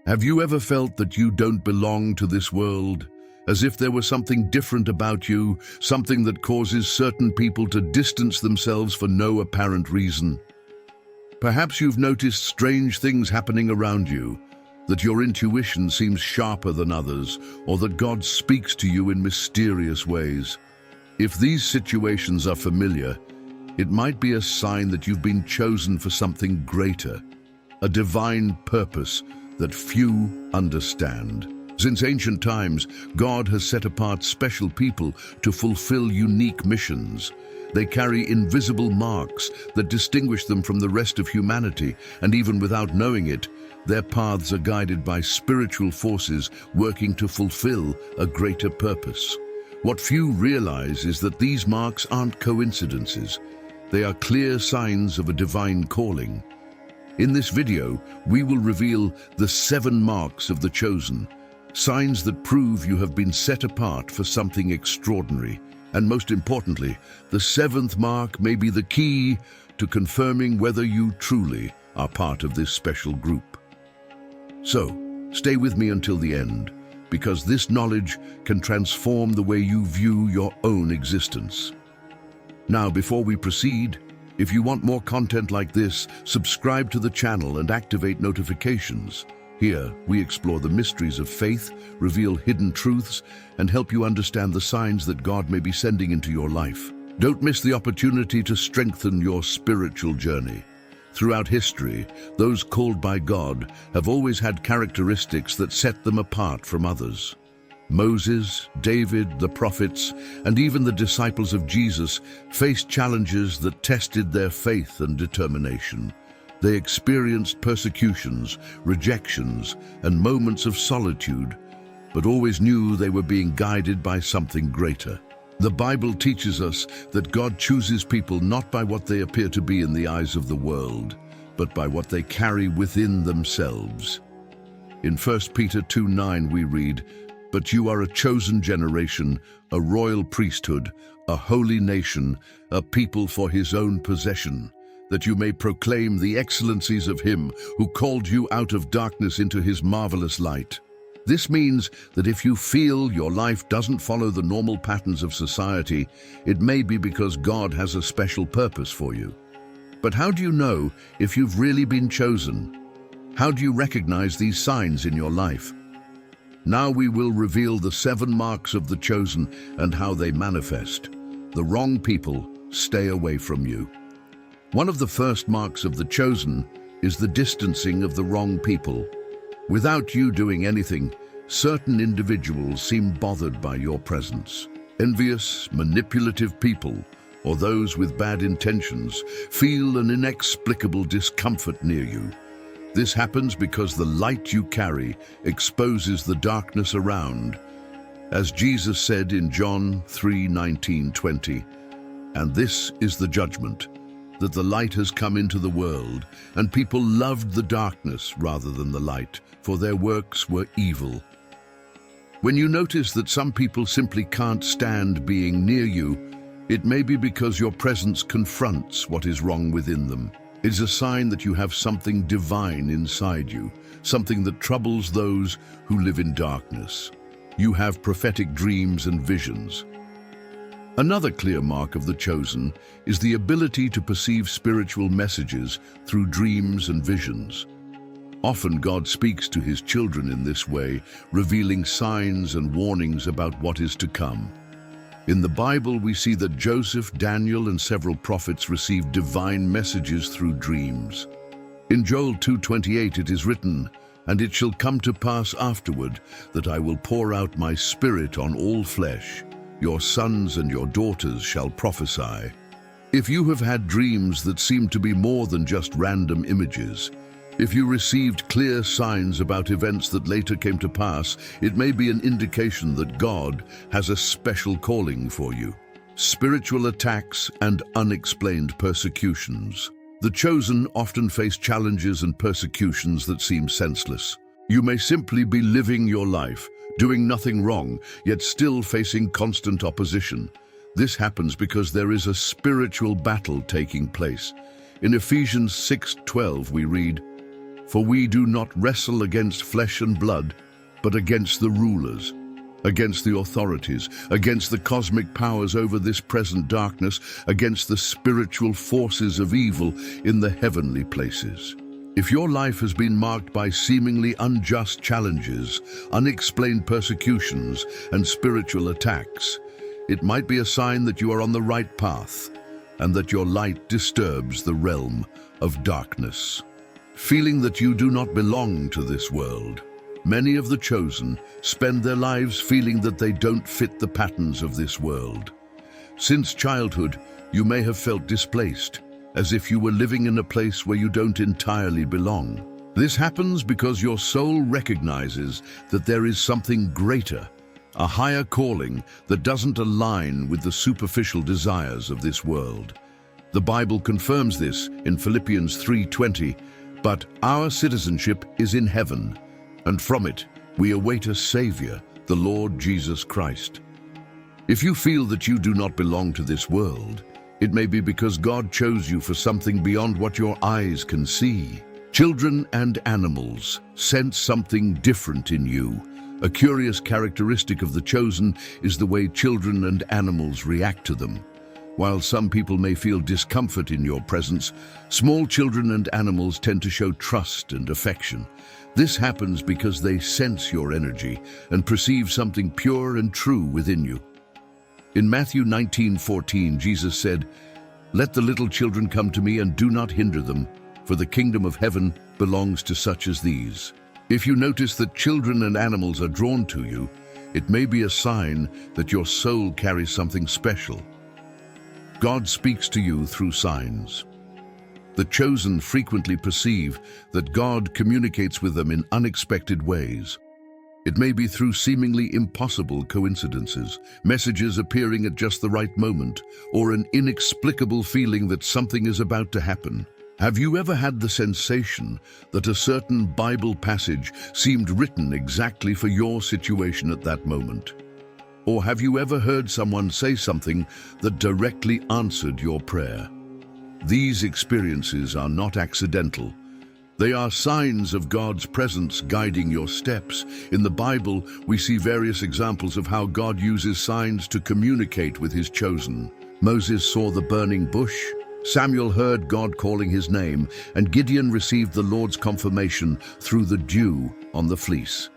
Have you ever felt that you don't belong to this world? As if there was something different about you, something that causes certain people to distance themselves for no apparent reason? Perhaps you've noticed strange things happening around you, that your intuition seems sharper than others, or that God speaks to you in mysterious ways. If these situations are familiar, it might be a sign that you've been chosen for something greater, a divine purpose that few understand. Since ancient times, God has set apart special people to fulfill unique missions. They carry invisible marks that distinguish them from the rest of humanity, and even without knowing it, their paths are guided by spiritual forces working to fulfill a greater purpose. What few realize is that these marks aren't coincidences. They are clear signs of a divine calling. In this video, we will reveal the 7 marks of the chosen, signs that prove you have been set apart for something extraordinary. And most importantly, the 7th mark may be the key to confirming whether you truly are part of this special group. So, stay with me until the end, because this knowledge can transform the way you view your own existence. Now, before we proceed, if you want more content like this, subscribe to the channel and activate notifications. Here, we explore the mysteries of faith, reveal hidden truths, and help you understand the signs that God may be sending into your life. Don't miss the opportunity to strengthen your spiritual journey. Throughout history, those called by God have always had characteristics that set them apart from others. Moses, David, the prophets, and even the disciples of Jesus faced challenges that tested their faith and determination. They experienced persecutions, rejections, and moments of solitude, but always knew they were being guided by something greater. The Bible teaches us that God chooses people not by what they appear to be in the eyes of the world, but by what they carry within themselves. In 1 Peter 2:9 we read, "But you are a chosen generation, a royal priesthood, a holy nation, a people for his own possession, that you may proclaim the excellencies of him who called you out of darkness into his marvelous light." This means that if you feel your life doesn't follow the normal patterns of society, it may be because God has a special purpose for you. But how do you know if you've really been chosen? How do you recognize these signs in your life? Now we will reveal the 7 marks of the chosen and how they manifest. The wrong people stay away from you. One of the first marks of the chosen is the distancing of the wrong people. Without you doing anything, certain individuals seem bothered by your presence. Envious, manipulative people, or those with bad intentions, feel an inexplicable discomfort near you. This happens because the light you carry exposes the darkness around. As Jesus said in John 3:19-20, "And this is the judgment, that the light has come into the world, and people loved the darkness rather than the light, for their works were evil." When you notice that some people simply can't stand being near you, it may be because your presence confronts what is wrong within them. It's a sign that you have something divine inside you, something that troubles those who live in darkness. You have prophetic dreams and visions. Another clear mark of the chosen is the ability to perceive spiritual messages through dreams and visions. Often God speaks to his children in this way, revealing signs and warnings about what is to come. In the Bible, we see that Joseph, Daniel, and several prophets received divine messages through dreams. In Joel 2:28 it is written, "And it shall come to pass afterward that I will pour out my spirit on all flesh. Your sons and your daughters shall prophesy." If you have had dreams that seem to be more than just random images, if you received clear signs about events that later came to pass, it may be an indication that God has a special calling for you. Spiritual attacks and unexplained persecutions. The chosen often face challenges and persecutions that seem senseless. You may simply be living your life, doing nothing wrong, yet still facing constant opposition. This happens because there is a spiritual battle taking place. In Ephesians 6:12 we read, For we do not wrestle against flesh and blood, but against the rulers, against the authorities, against the cosmic powers over this present darkness, against the spiritual forces of evil in the heavenly places. If your life has been marked by seemingly unjust challenges, unexplained persecutions, and spiritual attacks, it might be a sign that you are on the right path and that your light disturbs the realm of darkness. Feeling that you do not belong to this world, many of the chosen spend their lives feeling that they don't fit the patterns of this world. Since childhood, you may have felt displaced, as if you were living in a place where you don't entirely belong. This happens because your soul recognizes that there is something greater, a higher calling that doesn't align with the superficial desires of this world. The Bible confirms this in Philippians 3:20, "But our citizenship is in heaven, and from it we await a Savior, the Lord Jesus Christ." If you feel that you do not belong to this world, it may be because God chose you for something beyond what your eyes can see. Children and animals sense something different in you. A curious characteristic of the chosen is the way children and animals react to them. While some people may feel discomfort in your presence, small children and animals tend to show trust and affection. This happens because they sense your energy and perceive something pure and true within you. In Matthew 19:14, Jesus said, "Let the little children come to me and do not hinder them, for the kingdom of heaven belongs to such as these." If you notice that children and animals are drawn to you, it may be a sign that your soul carries something special. God speaks to you through signs. The chosen frequently perceive that God communicates with them in unexpected ways. It may be through seemingly impossible coincidences, messages appearing at just the right moment, or an inexplicable feeling that something is about to happen. Have you ever had the sensation that a certain Bible passage seemed written exactly for your situation at that moment? Or have you ever heard someone say something that directly answered your prayer? These experiences are not accidental. They are signs of God's presence guiding your steps. In the Bible, we see various examples of how God uses signs to communicate with his chosen. Moses saw the burning bush, Samuel heard God calling his name, and Gideon received the Lord's confirmation through the dew on the fleece.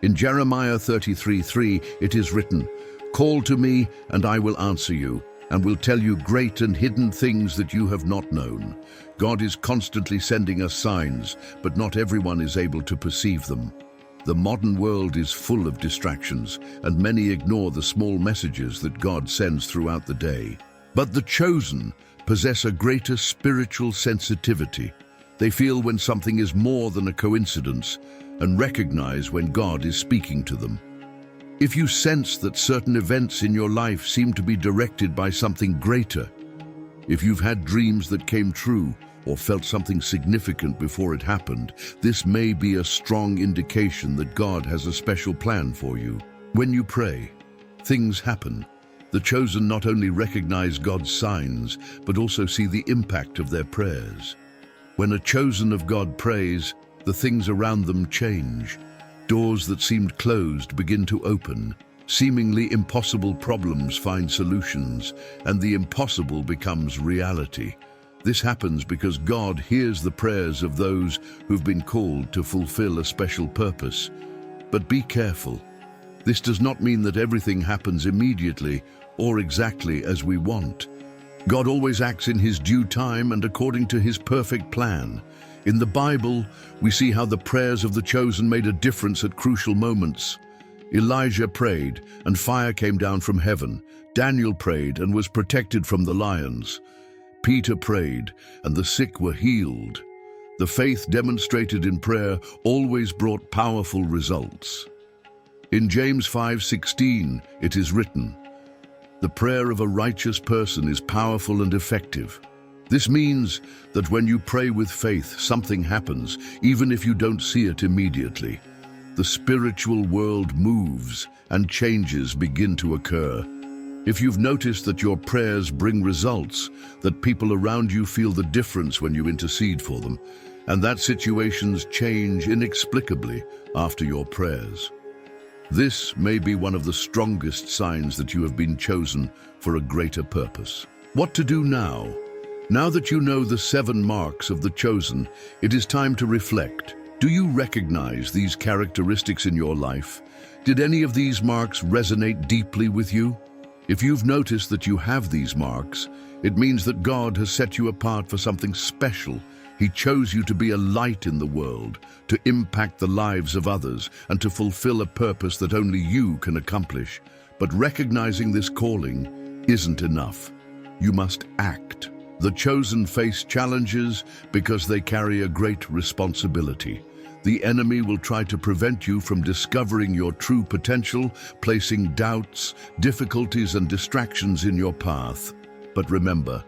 In Jeremiah 33:3, it is written, "Call to me, and I will answer you, and will tell you great and hidden things that you have not known." God is constantly sending us signs, but not everyone is able to perceive them. The modern world is full of distractions, and many ignore the small messages that God sends throughout the day. But the chosen possess a greater spiritual sensitivity. They feel when something is more than a coincidence and recognize when God is speaking to them. If you sense that certain events in your life seem to be directed by something greater, if you've had dreams that came true or felt something significant before it happened, this may be a strong indication that God has a special plan for you. When you pray, things happen. The chosen not only recognize God's signs, but also see the impact of their prayers. When a chosen of God prays, the things around them change. Doors that seemed closed begin to open. Seemingly impossible problems find solutions, and the impossible becomes reality. This happens because God hears the prayers of those who've been called to fulfill a special purpose. But be careful. This does not mean that everything happens immediately or exactly as we want. God always acts in his due time and according to his perfect plan. In the Bible, we see how the prayers of the chosen made a difference at crucial moments. Elijah prayed, and fire came down from heaven. Daniel prayed and was protected from the lions. Peter prayed, and the sick were healed. The faith demonstrated in prayer always brought powerful results. In James 5:16, it is written, "The prayer of a righteous person is powerful and effective." This means that when you pray with faith, something happens, even if you don't see it immediately. The spiritual world moves and changes begin to occur. If you've noticed that your prayers bring results, that people around you feel the difference when you intercede for them, and that situations change inexplicably after your prayers. This may be one of the strongest signs that you have been chosen for a greater purpose. What to do now? Now that you know the 7 marks of the chosen, it is time to reflect. Do you recognize these characteristics in your life? Did any of these marks resonate deeply with you? If you've noticed that you have these marks, it means that God has set you apart for something special. He chose you to be a light in the world, to impact the lives of others, and to fulfill a purpose that only you can accomplish. But recognizing this calling isn't enough. You must act. The chosen face challenges because they carry a great responsibility. The enemy will try to prevent you from discovering your true potential, placing doubts, difficulties, and distractions in your path. But remember,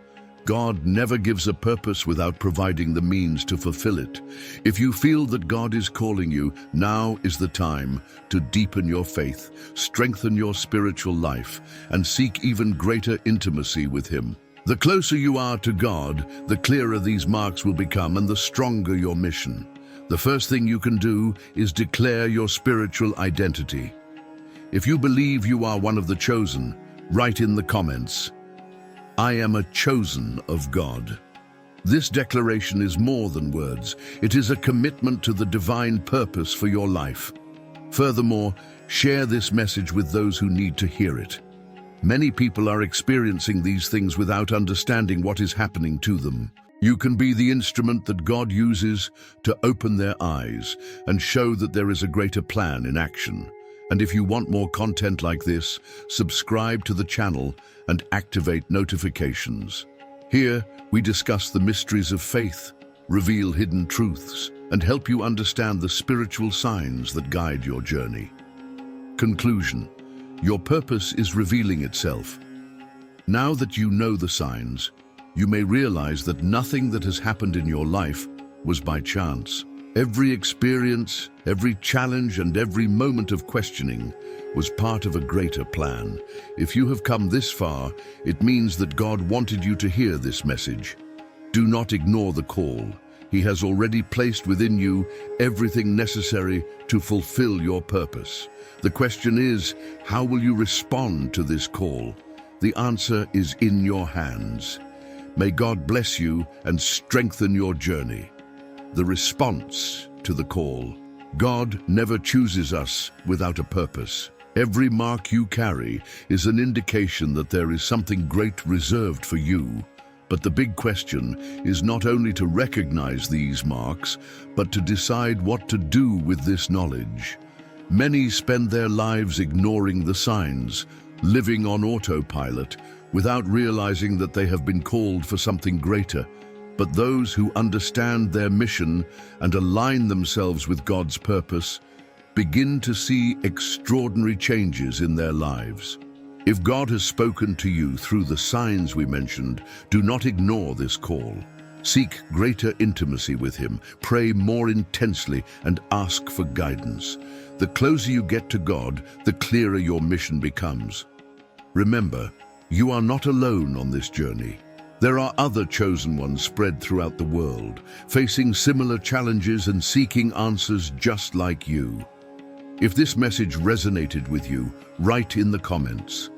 God never gives a purpose without providing the means to fulfill it. If you feel that God is calling you, now is the time to deepen your faith, strengthen your spiritual life, and seek even greater intimacy with Him. The closer you are to God, the clearer these marks will become and the stronger your mission. The first thing you can do is declare your spiritual identity. If you believe you are one of the chosen, write in the comments, "I am a chosen of God." This declaration is more than words. It is a commitment to the divine purpose for your life. Furthermore, share this message with those who need to hear it. Many people are experiencing these things without understanding what is happening to them. You can be the instrument that God uses to open their eyes and show that there is a greater plan in action. And if you want more content like this, subscribe to the channel and activate notifications. Here, we discuss the mysteries of faith, reveal hidden truths, and help you understand the spiritual signs that guide your journey. Conclusion: your purpose is revealing itself. Now that you know the signs, you may realize that nothing that has happened in your life was by chance. Every experience, every challenge, and every moment of questioning was part of a greater plan. If you have come this far, it means that God wanted you to hear this message. Do not ignore the call. He has already placed within you everything necessary to fulfill your purpose. The question is, how will you respond to this call? The answer is in your hands. May God bless you and strengthen your journey. The response to the call. God never chooses us without a purpose. Every mark you carry is an indication that there is something great reserved for you. But the big question is not only to recognize these marks, but to decide what to do with this knowledge. Many spend their lives ignoring the signs, living on autopilot, without realizing that they have been called for something greater. But those who understand their mission and align themselves with God's purpose begin to see extraordinary changes in their lives. If God has spoken to you through the signs we mentioned, do not ignore this call. Seek greater intimacy with Him, pray more intensely, and ask for guidance. The closer you get to God, the clearer your mission becomes. Remember, you are not alone on this journey. There are other chosen ones spread throughout the world, facing similar challenges and seeking answers just like you. If this message resonated with you, write in the comments,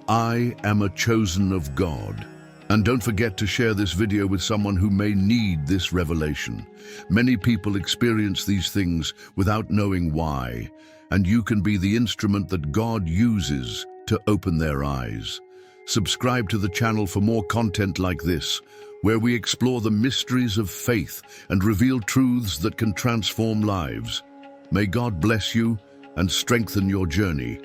"I am a chosen of God." And don't forget to share this video with someone who may need this revelation. Many people experience these things without knowing why, and you can be the instrument that God uses to open their eyes. Subscribe to the channel for more content like this, where we explore the mysteries of faith and reveal truths that can transform lives. May God bless you and strengthen your journey.